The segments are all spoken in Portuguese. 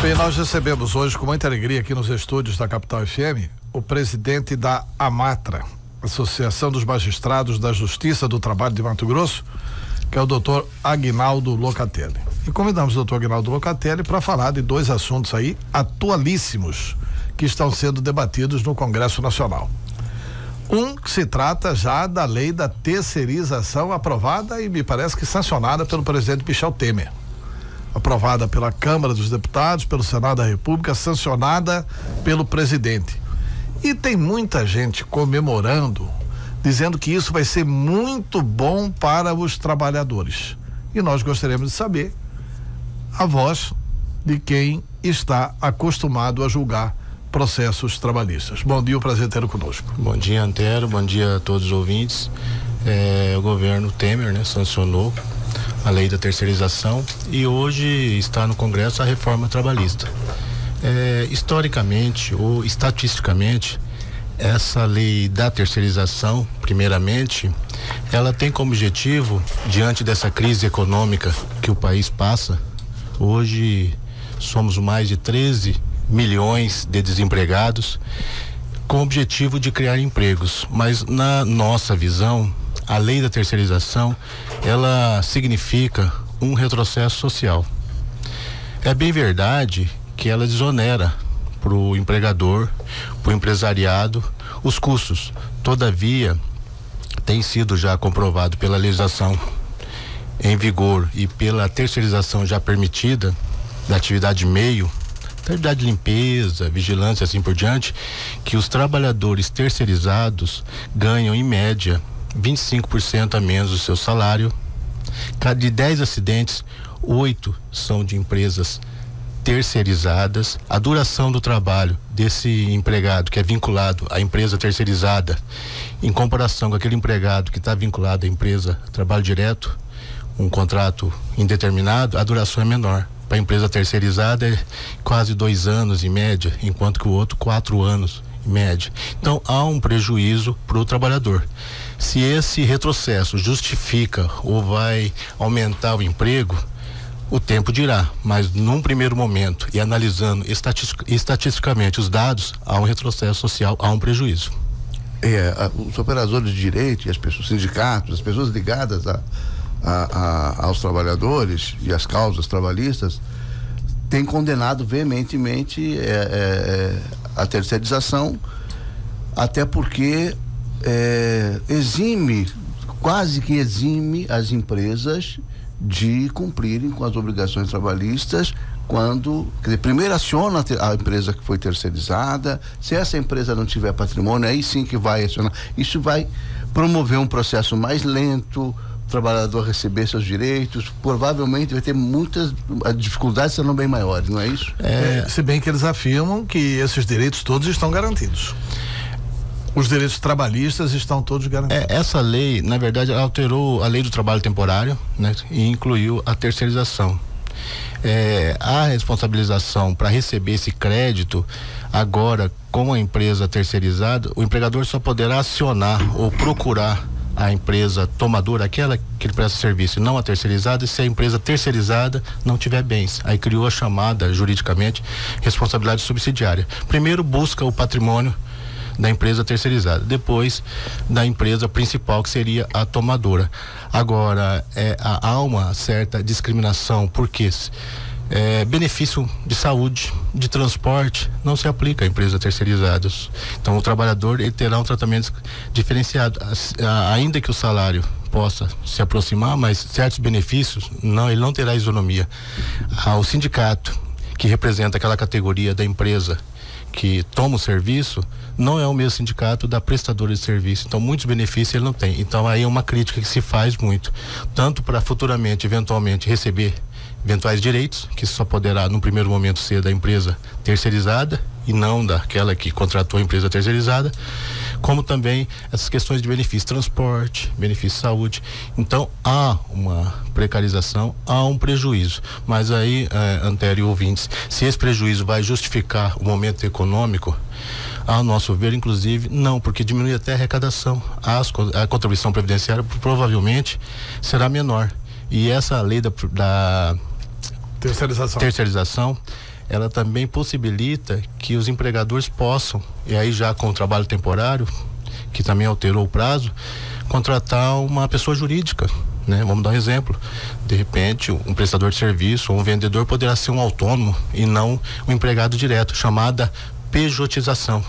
Bem, nós recebemos hoje com muita alegria aqui nos estúdios da Capital FM o presidente da AMATRA, Associação dos Magistrados da Justiça do Trabalho de Mato Grosso, que é o doutor Aguinaldo Locatelli. E convidamos o doutor Aguinaldo Locatelli para falar de dois assuntos aí atualíssimos que estão sendo debatidos no Congresso Nacional. Um que se trata já da lei da terceirização aprovada e me parece que sancionada pelo presidente Michel Temer. Aprovada pela Câmara dos Deputados, pelo Senado da República, sancionada pelo presidente. E tem muita gente comemorando, dizendo que isso vai ser muito bom para os trabalhadores. E nós gostaríamos de saber a voz de quem está acostumado a julgar processos trabalhistas. Bom dia, o prazer tê-lo conosco. Bom dia, Antero, bom dia a todos os ouvintes. O governo Temer, sancionou a lei da terceirização e hoje está no Congresso a reforma trabalhista. Historicamente ou estatisticamente, essa lei da terceirização, primeiramente, ela tem como objetivo, diante dessa crise econômica que o país passa, hoje somos mais de 13 milhões de desempregados, com o objetivo de criar empregos. Mas na nossa visão, a lei da terceirização, ela significa um retrocesso social. É bem verdade que ela desonera para o empregador, para o empresariado, os custos. Todavia, tem sido já comprovado pela legislação em vigor e pela terceirização já permitida da atividade meio, atividade de limpeza, vigilância, assim por diante, que os trabalhadores terceirizados ganham em média 25% a menos do seu salário. De 10 acidentes, 8 são de empresas terceirizadas. A duração do trabalho desse empregado que é vinculado à empresa terceirizada, em comparação com aquele empregado que está vinculado à empresa trabalho direto, um contrato indeterminado, a duração é menor. Para a empresa terceirizada é quase 2 anos em média, enquanto que o outro 4 anos em média. Então há um prejuízo para o trabalhador. Se esse retrocesso justifica ou vai aumentar o emprego, o tempo dirá, mas num primeiro momento e analisando estatisticamente os dados, há um retrocesso social, há um prejuízo. Os operadores de direito e as pessoas, sindicatos, as pessoas ligadas aos trabalhadores e às causas trabalhistas têm condenado veementemente a terceirização, até porque quase que exime as empresas de cumprirem com as obrigações trabalhistas quando, quer dizer, primeiro aciona a empresa que foi terceirizada. Se essa empresa não tiver patrimônio, aí sim que vai acionar. Isso vai promover um processo mais lento, o trabalhador receber seus direitos, provavelmente vai ter muitas dificuldades, serão bem maiores, não é isso? Se bem que eles afirmam que esses direitos todos estão garantidos. Os direitos trabalhistas estão todos garantidos. Essa lei, na verdade, alterou a lei do trabalho temporário, e incluiu a terceirização. A responsabilização para receber esse crédito, agora, com a empresa terceirizada, o empregador só poderá acionar ou procurar a empresa tomadora, aquela que ele presta serviço, não a terceirizada, se a empresa terceirizada não tiver bens. Aí criou a chamada, juridicamente, responsabilidade subsidiária. Primeiro busca o patrimônio da empresa terceirizada, depois da empresa principal, que seria a tomadora. Agora, há uma certa discriminação, porque benefício de saúde, de transporte, não se aplica a empresas terceirizadas. Então, o trabalhador ele terá um tratamento diferenciado, ainda que o salário possa se aproximar, mas certos benefícios, ele não terá isonomia. O sindicato, que representa aquela categoria da empresa que toma o serviço, não é o mesmo sindicato da prestadora de serviço. Então, muitos benefícios ele não tem. Então, aí é uma crítica que se faz muito, tanto para futuramente, eventualmente, receber eventuais direitos, que só poderá, no primeiro momento, ser da empresa terceirizada e não daquela que contratou a empresa terceirizada, como também essas questões de benefício, transporte, benefício de saúde. Então, há uma precarização, há um prejuízo. Mas aí, Antero e ouvintes, se esse prejuízo vai justificar o momento econômico, ao nosso ver, inclusive, não, porque diminui até a arrecadação. A contribuição previdenciária provavelmente será menor. E essa lei da terceirização, ela também possibilita que os empregadores possam, e aí já com o trabalho temporário, que também alterou o prazo, contratar uma pessoa jurídica, né? Vamos dar um exemplo. De repente, um prestador de serviço ou um vendedor poderá ser um autônomo e não um empregado direto, chamada pejotização.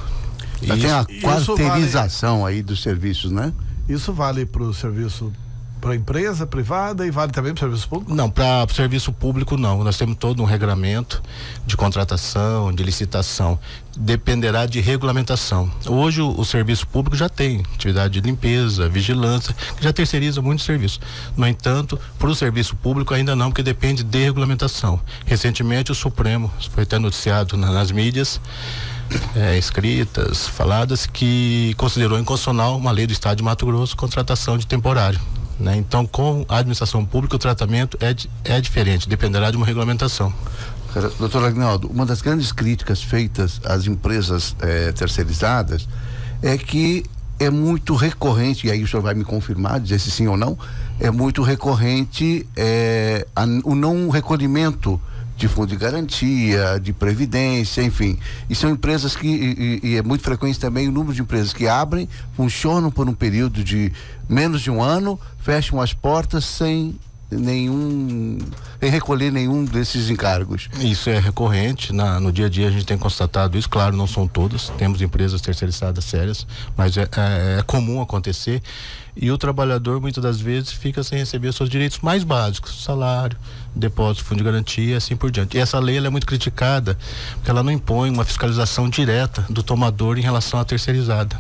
Já tem a quarteirização aí dos serviços, né? Isso vale para o serviço, para a empresa privada, e vale também para o serviço público? Não, para o serviço público não. Nós temos todo um regramento de contratação, de licitação. Dependerá de regulamentação. Hoje o serviço público já tem atividade de limpeza, vigilância, que já terceiriza muitos serviços. No entanto, para o serviço público ainda não, porque depende de regulamentação. Recentemente o Supremo, foi até noticiado nas mídias, escritas, faladas, que considerou inconstitucional uma lei do Estado de Mato Grosso, contratação de temporário, né? Então, com a administração pública, o tratamento é diferente, dependerá de uma regulamentação. Doutor Agnaldo, uma das grandes críticas feitas às empresas terceirizadas é que é muito recorrente, e aí o senhor vai me confirmar, dizer se sim ou não, é muito recorrente o não recolhimento de fundo de garantia, de previdência, enfim. E são empresas que, e é muito frequente também o número de empresas que abrem, funcionam por um período de menos de um ano, fecham as portas sem recolher nenhum desses encargos. Isso é recorrente, no dia a dia a gente tem constatado isso, claro, não são todas, temos empresas terceirizadas sérias, mas é comum acontecer, e o trabalhador muitas das vezes fica sem receber seus direitos mais básicos, salário, depósito, fundo de garantia, assim por diante. E essa lei ela é muito criticada, porque ela não impõe uma fiscalização direta do tomador em relação à terceirizada.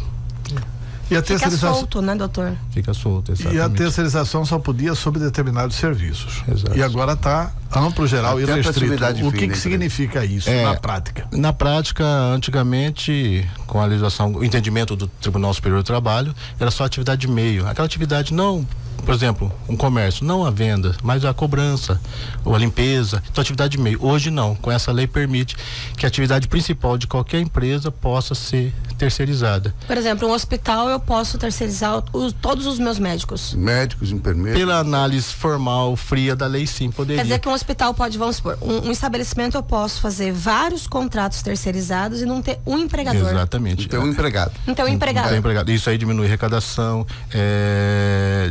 E a terceirização... Fica solto, né, doutor? Fica solto, exatamente. E a terceirização só podia sobre determinados serviços. Exato. E agora está amplo, geral e restrito. O que significa isso na prática? Na prática, antigamente, com a legislação, o entendimento do Tribunal Superior do Trabalho, era só atividade de meio. Aquela atividade não, por exemplo, um comércio, não a venda, mas a cobrança ou a limpeza, então atividade de meio. Hoje não, com essa lei permite que a atividade principal de qualquer empresa possa ser terceirizada. Por exemplo, um hospital eu posso terceirizar todos os meus médicos. Médicos, enfermeiros. Pela análise formal, fria da lei, sim, poderia. Quer dizer que um hospital pode, vamos supor, um estabelecimento eu posso fazer vários contratos terceirizados e não ter um empregador. Exatamente. Então, um empregado. Então, empregado. Isso aí diminui arrecadação,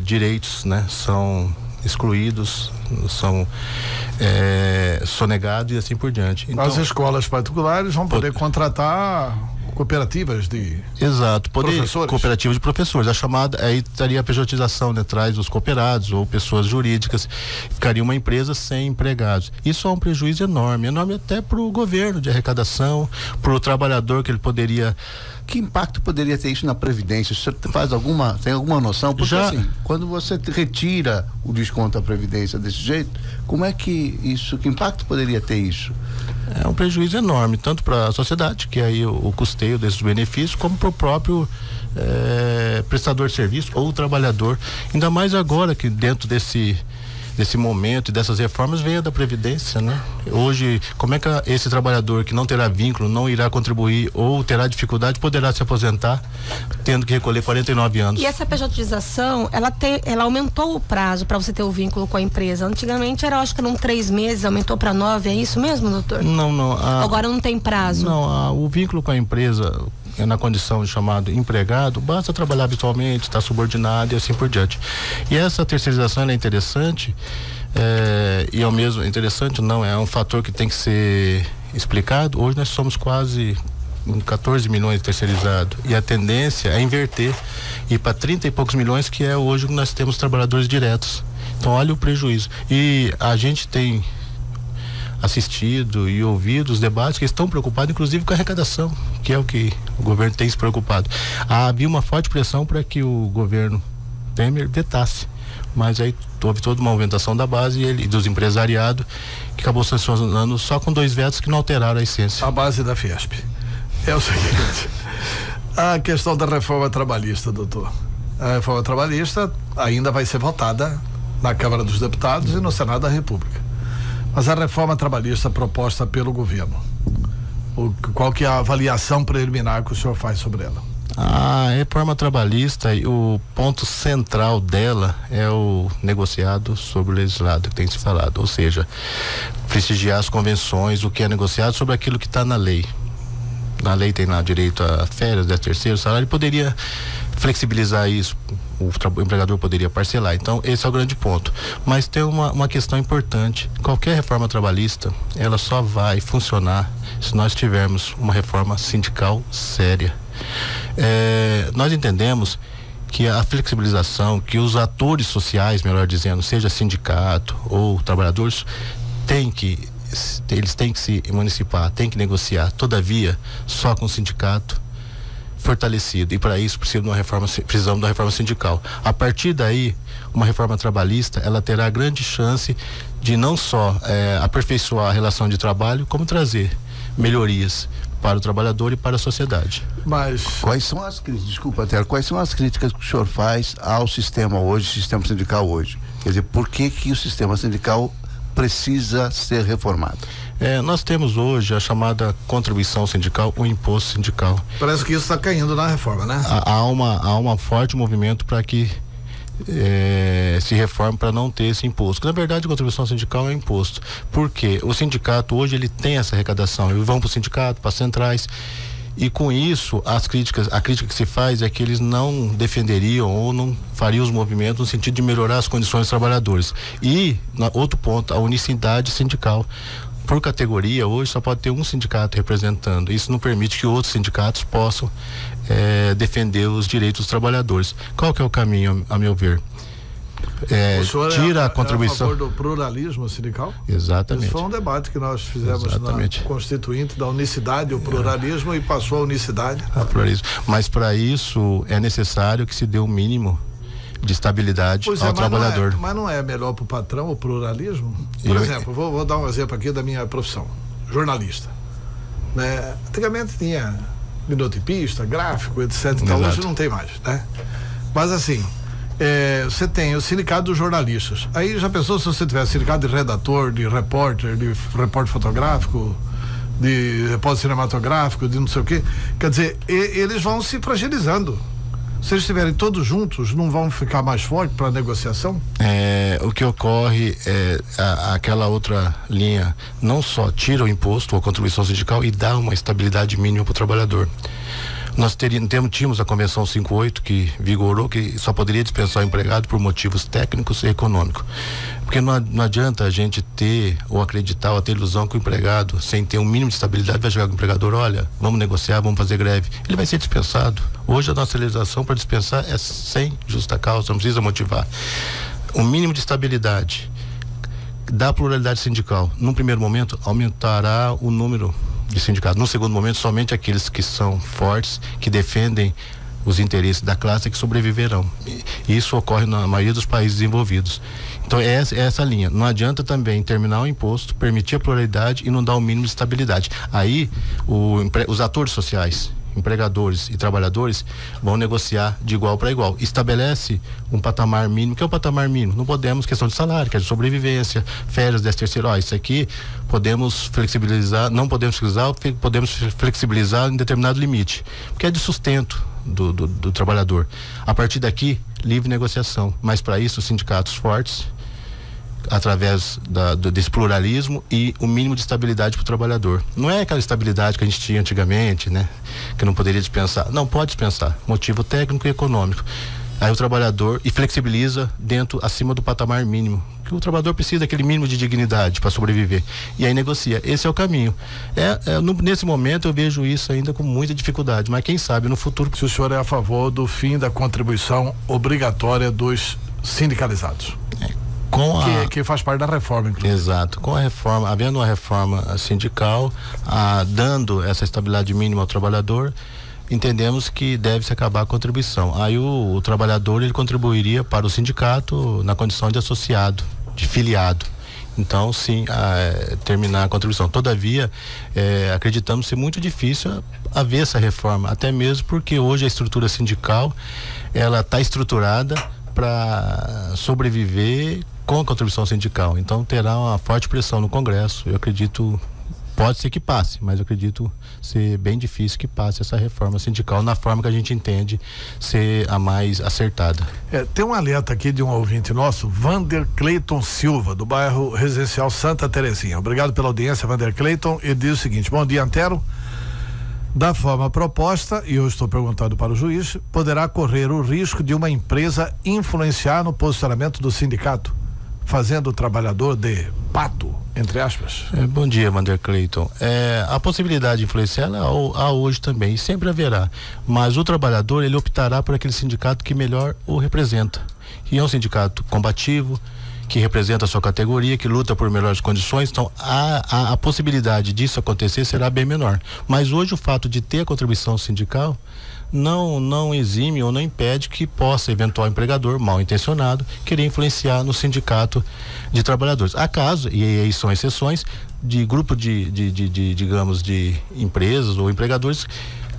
direitos, né? São excluídos, são sonegados e assim por diante. Então, as escolas particulares vão poder contratar cooperativas de professores. Cooperativas de professores. A chamada, aí estaria a pejotização, né? Traz os cooperados ou pessoas jurídicas. Ficaria uma empresa sem empregados. Isso é um prejuízo enorme até para o governo de arrecadação, para o trabalhador que ele poderia... Que impacto poderia ter isso na Previdência? O senhor tem alguma noção? Porque assim, quando você retira o desconto da Previdência desse jeito, como é que impacto poderia ter isso? É um prejuízo enorme, tanto para a sociedade, que aí o custeio desses benefícios, como para o próprio prestador de serviço ou o trabalhador. Ainda mais agora que dentro desse momento e dessas reformas veio da Previdência, né? Hoje, como é que esse trabalhador que não terá vínculo, não irá contribuir ou terá dificuldade, poderá se aposentar tendo que recolher 49 anos? E essa pejotização, ela aumentou o prazo para você ter o vínculo com a empresa. Antigamente era, acho que eram 3 meses, aumentou para 9, é isso mesmo, doutor? Não. Agora não tem prazo? Não, o vínculo com a empresa na condição de chamado empregado, basta trabalhar habitualmente, estar subordinado e assim por diante. E essa terceirização ela é interessante, e ao mesmo interessante não, é um fator que tem que ser explicado. Hoje nós somos quase 14 milhões terceirizados e a tendência é inverter e para 30 e poucos milhões, que é hoje que nós temos trabalhadores diretos. Então olha o prejuízo. E a gente tem assistido e ouvido os debates que estão preocupados, inclusive com a arrecadação, que é o que o governo tem se preocupado. Havia uma forte pressão para que o governo Temer vetasse, mas aí houve toda uma movimentação da base e dos empresariados, que acabou sancionando só com 2 vetos que não alteraram a essência. A base da Fiesp. É o seguinte, a questão da reforma trabalhista, doutor. A reforma trabalhista ainda vai ser votada na Câmara dos Deputados e no Senado da República. Mas a reforma trabalhista proposta pelo governo, qual que é a avaliação preliminar que o senhor faz sobre ela? A reforma trabalhista, o ponto central dela é o negociado sobre o legislado que tem se falado, ou seja, prestigiar as convenções, o que é negociado sobre aquilo que está na lei. Na lei tem lá direito a férias, 13º salário, poderia flexibilizar isso, o empregador poderia parcelar. Então esse é o grande ponto. Mas tem uma questão importante: qualquer reforma trabalhista, ela só vai funcionar se nós tivermos uma reforma sindical séria. Nós entendemos que a flexibilização, que os atores sociais, melhor dizendo, seja sindicato ou trabalhadores, eles têm que se emancipar, têm que negociar. Todavia, só com o sindicato fortalecido, e para isso precisamos de uma reforma sindical. A partir daí, uma reforma trabalhista, ela terá grande chance de não só aperfeiçoar a relação de trabalho, como trazer melhorias para o trabalhador e para a sociedade. Mas quais são as críticas que o senhor faz ao sistema hoje, sistema sindical hoje? Quer dizer, por que o sistema sindical precisa ser reformado? Nós temos hoje a chamada contribuição sindical, o imposto sindical. Parece que isso está caindo na reforma, né? Há um forte movimento para que se reforme para não ter esse imposto. Na verdade, a contribuição sindical é um imposto. Porque o sindicato hoje ele tem essa arrecadação. Eles vão para o sindicato, para as centrais. E com isso, a crítica que se faz é que eles não defenderiam ou não fariam os movimentos no sentido de melhorar as condições dos trabalhadores. E, outro ponto, a unicidade sindical. Por categoria, hoje só pode ter um sindicato representando. Isso não permite que outros sindicatos possam defender os direitos dos trabalhadores. Qual que é o caminho, a meu ver? O senhor tira a contribuição. É a favor do pluralismo sindical? Exatamente. Isso foi um debate que nós fizemos na Constituinte, da unicidade, o pluralismo, e passou a unicidade. A pluralismo. Mas para isso é necessário que se dê um mínimo de estabilidade ao trabalhador. Mas não é melhor para o patrão o pluralismo? Por exemplo, vou dar um exemplo aqui da minha profissão, jornalista. Antigamente tinha minotipista, gráfico, etc. Então hoje não tem mais, né? Mas assim, você tem o sindicato dos jornalistas. Aí já pensou se você tivesse sindicato de redator, de repórter fotográfico, de repórter cinematográfico, de não sei o quê? Quer dizer, eles vão se fragilizando. Se eles estiverem todos juntos, não vão ficar mais fortes para a negociação? O que ocorre aquela outra linha não só tira o imposto ou a contribuição sindical e dá uma estabilidade mínima para o trabalhador. Nós tínhamos a Convenção 58 que vigorou, que só poderia dispensar o empregado por motivos técnicos e econômicos. Porque não adianta a gente ter ou acreditar ou ter ilusão que o empregado, sem ter um mínimo de estabilidade, vai chegar com o empregador: olha, vamos negociar, vamos fazer greve. Ele vai ser dispensado. Hoje a nossa legislação para dispensar é sem justa causa, não precisa motivar. Um mínimo de estabilidade da pluralidade sindical, num primeiro momento, aumentará o número de sindicatos. No segundo momento, somente aqueles que são fortes, que defendem os interesses da classe, que sobreviverão. E isso ocorre na maioria dos países desenvolvidos. Então é essa linha. Não adianta também terminar o imposto, permitir a pluralidade e não dar o mínimo de estabilidade. Aí os atores sociais, empregadores e trabalhadores, vão negociar de igual para igual. Estabelece um patamar mínimo. Que é o patamar mínimo? Não podemos, questão de salário, que é de sobrevivência, férias, 13º, isso aqui podemos flexibilizar, não podemos flexibilizar, podemos flexibilizar em determinado limite, porque é de sustento do trabalhador. A partir daqui, livre negociação, mas para isso os sindicatos fortes, através desse pluralismo e o mínimo de estabilidade para o trabalhador. Não é aquela estabilidade que a gente tinha antigamente, né? Que não poderia dispensar. Não, pode dispensar. Motivo técnico e econômico. Aí o trabalhador flexibiliza acima do patamar mínimo. Que o trabalhador precisa daquele mínimo de dignidade para sobreviver. E aí negocia. Esse é o caminho. Nesse momento eu vejo isso ainda com muita dificuldade, mas quem sabe no futuro. Se o senhor é a favor do fim da contribuição obrigatória dos sindicalizados. Que faz parte da reforma, inclusive. Exato. Com a reforma, havendo uma reforma sindical, dando essa estabilidade mínima ao trabalhador, entendemos que deve-se acabar a contribuição. Aí o trabalhador, ele contribuiria para o sindicato na condição de associado, de filiado. Então, sim, terminar a contribuição. Todavia, acreditamos ser muito difícil haver essa reforma, até mesmo porque hoje a estrutura sindical, ela está estruturada para sobreviver com a contribuição sindical. Então terá uma forte pressão no Congresso. Eu acredito Pode ser que passe, mas eu acredito ser bem difícil que passe essa reforma sindical na forma que a gente entende ser a mais acertada. Tem um alerta aqui de um ouvinte nosso, Vander Cleiton Silva, do bairro Residencial Santa Terezinha. Obrigado pela audiência, Vander Cleiton. Ele diz o seguinte: bom dia, Antero. Da forma proposta, e eu estou perguntando para o juiz, poderá correr o risco de uma empresa influenciar no posicionamento do sindicato, fazendo o trabalhador de pato, entre aspas? Bom dia, Vander Cleiton. A possibilidade de influenciar há hoje também, e sempre haverá, mas o trabalhador, ele optará por aquele sindicato que melhor o representa, e é um sindicato combativo, que representa a sua categoria, que luta por melhores condições. Então a possibilidade disso acontecer será bem menor, mas hoje o fato de ter a contribuição sindical não exime ou não impede que possa eventual empregador mal intencionado querer influenciar no sindicato de trabalhadores. Há casos, e aí são exceções, de grupo digamos, de empresas ou empregadores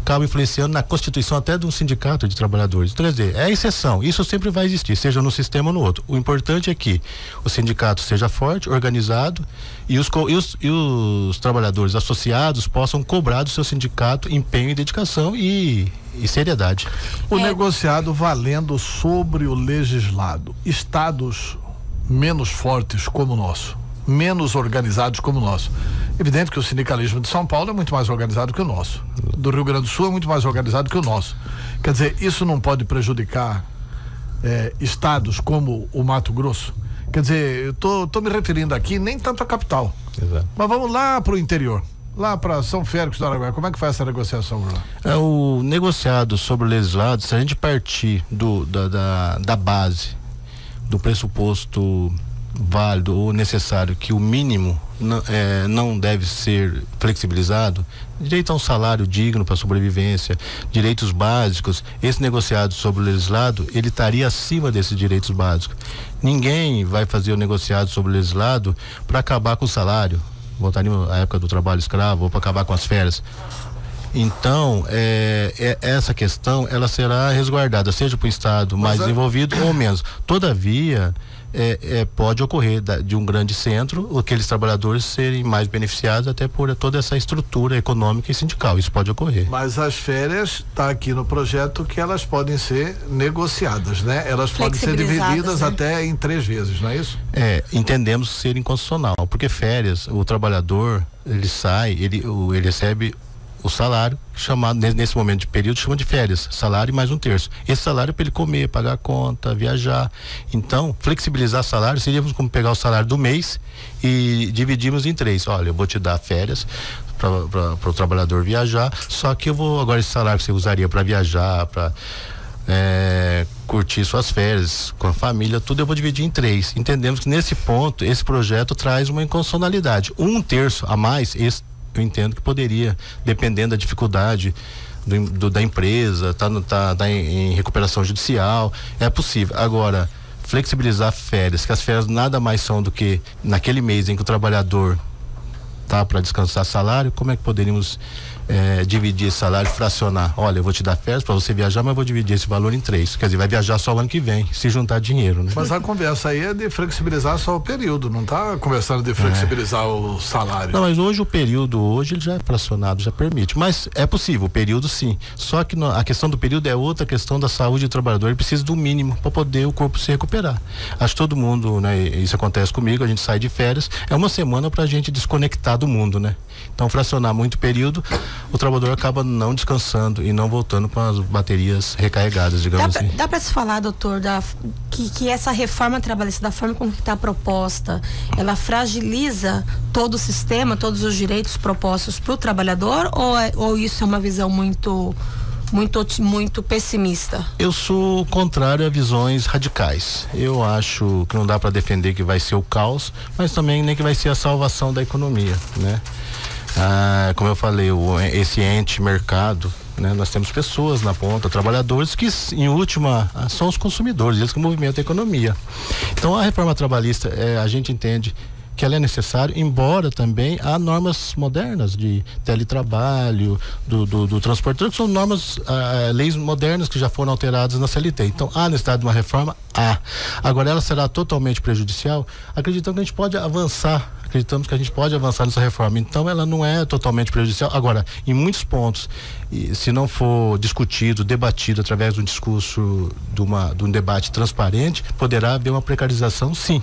acaba influenciando na constituição até de um sindicato de trabalhadores. Então, quer dizer, é exceção, isso sempre vai existir, seja no sistema ou no outro. O importante é que o sindicato seja forte, organizado, e os trabalhadores associados possam cobrar do seu sindicato empenho e dedicação e seriedade. O negociado valendo sobre o legislado. Estados menos fortes como o nosso, menos organizados como o nosso. Evidente que o sindicalismo de São Paulo é muito mais organizado que o nosso. Do Rio Grande do Sul é muito mais organizado que o nosso. Quer dizer, isso não pode prejudicar estados como o Mato Grosso? Quer dizer, eu tô me referindo aqui nem tanto à capital. Exato. Mas vamos lá para o interior. Lá para São Félix do Araguaia, como é que faz essa negociação lá? O negociado sobre o legislado, se a gente partir da base, do pressuposto válido ou necessário que o mínimo não deve ser flexibilizado, direito a um salário digno para sobrevivência, direitos básicos, esse negociado sobre o legislado, ele estaria acima desses direitos básicos. Ninguém vai fazer o negociado sobre o legislado para acabar com o salário, voltaria à época do trabalho escravo ou para acabar com as férias. Então, essa questão, ela será resguardada, seja para o Estado mais desenvolvido ou menos. Todavia, pode ocorrer de um grande centro, aqueles trabalhadores serem mais beneficiados até por toda essa estrutura econômica e sindical. Isso pode ocorrer. Mas as férias, está aqui no projeto que elas podem ser negociadas, né? Elas podem ser divididas, né? Até em 3 vezes, não é isso? Entendemos ser inconstitucional, porque férias, o trabalhador, ele sai, ele recebe o salário, chamado nesse momento de período, chama de férias, salário e mais 1/3. Esse salário é para ele comer, pagar a conta, viajar. Então, flexibilizar salário, seríamos como pegar o salário do mês e dividirmos em 3. Olha, eu vou te dar férias para o trabalhador viajar, só que agora esse salário que você usaria para viajar, para curtir suas férias com a família, tudo eu vou dividir em 3. Entendemos que nesse ponto, esse projeto traz uma inconstitucionalidade. 1/3 a mais, eu entendo que poderia, dependendo da dificuldade da empresa, tá em recuperação judicial, é possível. Agora, flexibilizar férias, que as férias nada mais são do que naquele mês em que o trabalhador tá para descansar salário, como é que poderíamos dividir esse salário, fracionar? Olha, eu vou te dar férias para você viajar, mas eu vou dividir esse valor em 3. Quer dizer, vai viajar só o ano que vem, se juntar dinheiro, né? Mas a conversa aí é de flexibilizar só o período, não tá conversando de flexibilizar o salário. Não, mas hoje o período, ele já é fracionado, já permite, mas é possível, o período sim, só que a questão do período é outra questão da saúde do trabalhador, ele precisa do mínimo para poder o corpo se recuperar. Acho que todo mundo, né, isso acontece comigo, a gente sai de férias, é uma semana pra gente desconectar do mundo, né? Então, fracionar muito período, o trabalhador acaba não descansando e não voltando com as baterias recarregadas, digamos assim. Dá para se falar, doutor, que essa reforma trabalhista, da forma como está proposta, ela fragiliza todo o sistema, todos os direitos propostos para o trabalhador, ou isso é uma visão muito pessimista? Eu sou contrário a visões radicais. Eu acho que não dá para defender que vai ser o caos, mas também nem que vai ser a salvação da economia, né? Como eu falei, esse ente mercado, né? Nós temos pessoas na ponta, trabalhadores que em última são os consumidores, eles que movimentam a economia. Então a reforma trabalhista, a gente entende que ela é necessária, embora também há normas modernas de teletrabalho, do transporte, que são normas, leis modernas que já foram alteradas na CLT. Então, há necessidade de uma reforma? Há. Agora, ela será totalmente prejudicial? Acreditamos que a gente pode avançar, acreditamos que a gente pode avançar nessa reforma. Então ela não é totalmente prejudicial. Agora, em muitos pontos, se não for discutido, debatido através de um discurso, de um debate transparente, poderá haver uma precarização, sim.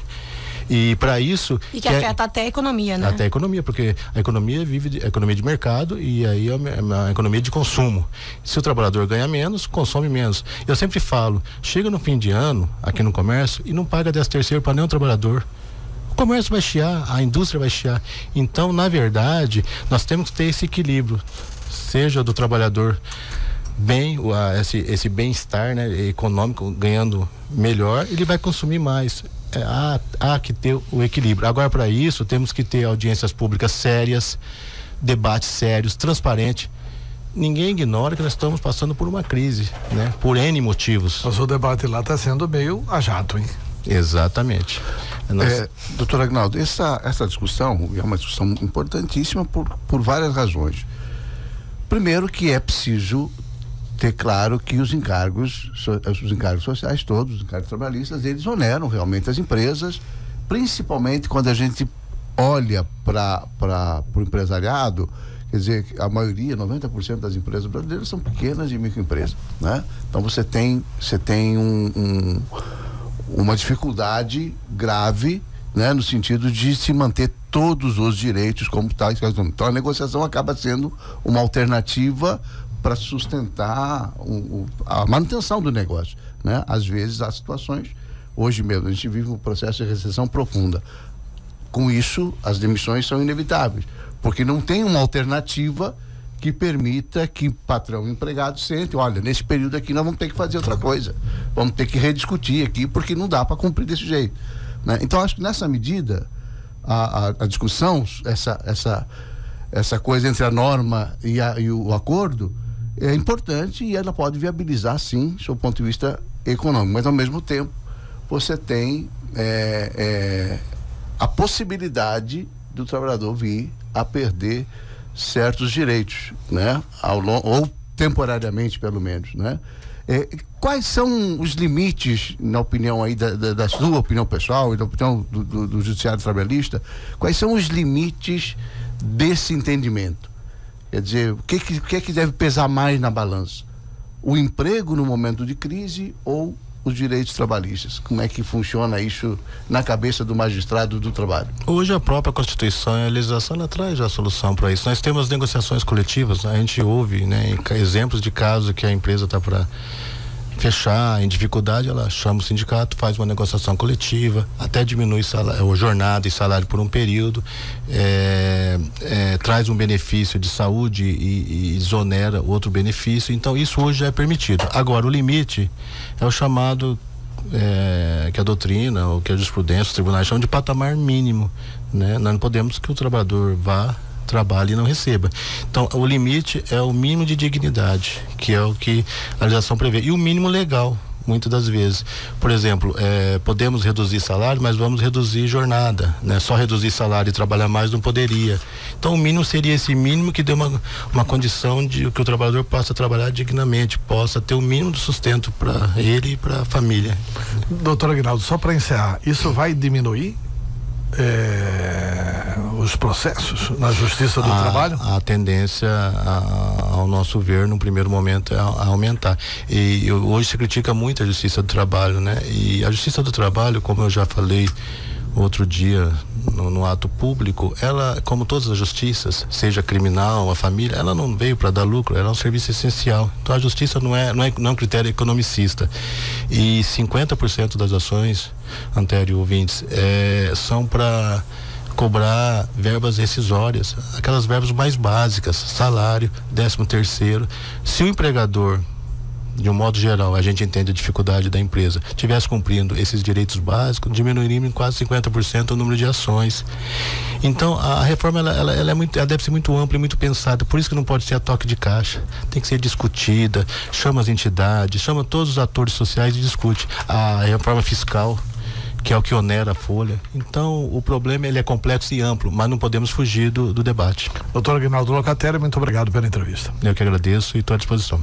E para isso... E que afeta até a economia, né? Até a economia, porque a economia vive a economia de mercado e aí é uma economia de consumo. Se o trabalhador ganha menos, consome menos. Eu sempre falo, chega no fim de ano, aqui no comércio, e não paga 13º para nenhum trabalhador. O comércio vai chiar, a indústria vai chiar. Então, na verdade, nós temos que ter esse equilíbrio, seja do trabalhador bem, esse bem-estar, né, econômico, ganhando melhor, ele vai consumir mais. Há que ter o equilíbrio. Agora, para isso, temos que ter audiências públicas sérias, debates sérios, transparentes. Ninguém ignora que nós estamos passando por uma crise, né? Por N motivos. Mas o debate lá está sendo meio a jato, hein? Exatamente. Doutor Agnaldo, essa discussão é uma discussão importantíssima por várias razões. Primeiro, que é preciso ter claro que os encargos sociais todos, os encargos trabalhistas, eles oneram realmente as empresas, principalmente quando a gente olha para o empresariado. Quer dizer, a maioria, 90% das empresas brasileiras são pequenas e microempresas, né? Então você tem uma dificuldade grave, né, no sentido de se manter todos os direitos como tais. Então a negociação acaba sendo uma alternativa para sustentar a manutenção do negócio, né? Às vezes há situações, hoje mesmo a gente vive um processo de recessão profunda. Com isso, as demissões são inevitáveis, porque não tem uma alternativa que permita que patrão e empregado sentem, olha, nesse período aqui nós vamos ter que fazer outra coisa, vamos ter que rediscutir aqui, porque não dá para cumprir desse jeito, né? Então acho que nessa medida a discussão, essa coisa entre a norma e o acordo é importante, e ela pode viabilizar, sim, do seu ponto de vista econômico, mas ao mesmo tempo você tem a possibilidade do trabalhador vir a perder certos direitos, né? Ou temporariamente, pelo menos, né? Quais são os limites, na opinião aí da sua opinião pessoal e da opinião do Judiciário Trabalhista, quais são os limites desse entendimento? Quer dizer, o que é que deve pesar mais na balança? O emprego no momento de crise ou os direitos trabalhistas? Como é que funciona isso na cabeça do magistrado do trabalho? Hoje a própria Constituição e a legislação, ela traz a solução para isso. Nós temos negociações coletivas, né? A gente ouve, né, exemplos de casos que a empresa está para fechar em dificuldade, ela chama o sindicato, faz uma negociação coletiva, até diminui jornada e salário por um período, traz um benefício de saúde e exonera outro benefício. Então isso hoje é permitido. Agora o limite é o chamado, que a doutrina ou que a jurisprudência, os tribunais chamam de patamar mínimo, né? Nós não podemos que o trabalhador trabalhe e não receba. Então, o limite é o mínimo de dignidade, que é o que a legislação prevê, e o mínimo legal, muitas das vezes. Por exemplo, podemos reduzir salário, mas vamos reduzir jornada, né? Só reduzir salário e trabalhar mais não poderia. Então, o mínimo seria esse mínimo que dê uma condição de que o trabalhador possa trabalhar dignamente, possa ter o mínimo de sustento para ele e para a família. Doutor Agnaldo, só para encerrar, isso vai diminuir os processos na Justiça do Trabalho? A tendência, ao nosso ver, no primeiro momento, é aumentar. E hoje se critica muito a Justiça do Trabalho, né? E a Justiça do Trabalho, como eu já falei outro dia no ato público, ela, como todas as justiças, seja criminal, a família, ela não veio para dar lucro, ela é um serviço essencial. Então a justiça não é um critério economicista. E 50% das ações, Antério ouvintes, são para cobrar verbas rescisórias, aquelas verbas mais básicas, salário, 13º. Se o empregador, de um modo geral, a gente entende a dificuldade da empresa, tivesse cumprindo esses direitos básicos, diminuiria em quase 50% o número de ações. Então a reforma ela deve ser muito ampla e muito pensada, por isso que não pode ser a toque de caixa, tem que ser discutida, chama as entidades, chama todos os atores sociais e discute. A reforma fiscal, que é o que onera a folha. Então o problema ele é complexo e amplo, mas não podemos fugir do debate. Doutor Agnaldo Locatelli, muito obrigado pela entrevista. Eu que agradeço e estou à disposição.